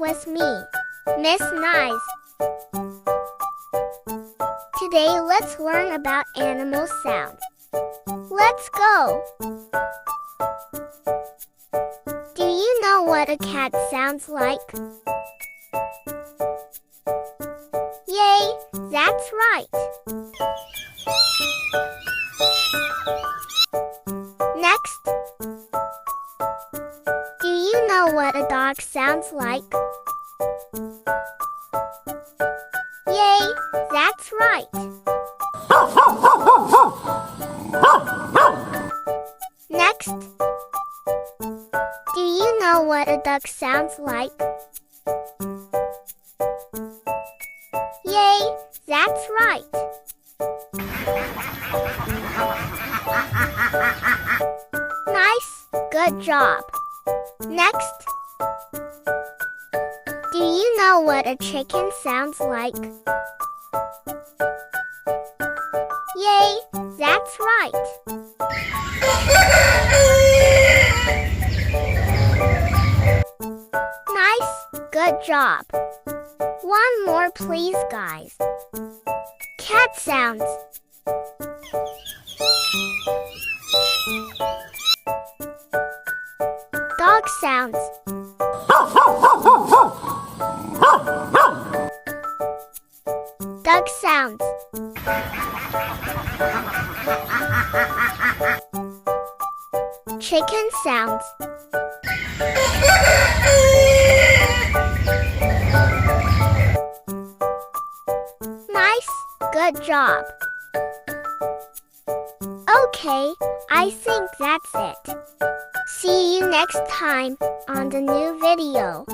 with me, Miss Nisseè. Today let's learn about animal sounds. Let's go! Do you know what a cat sounds like? Yay! That's right! Next, do you know what a dog sounds like? Yay! That's right! Next, do you know what a duck sounds like? Yay! That's right! Nice! Good job! Next, do you know what a chicken sounds like? Yay! That's right! Nice! Good job! One more please, guys. Cat sounds. Dog sounds. Duck sounds. Chicken sounds. Nice, good job. Okay, I think that's it. See you next time on the new video.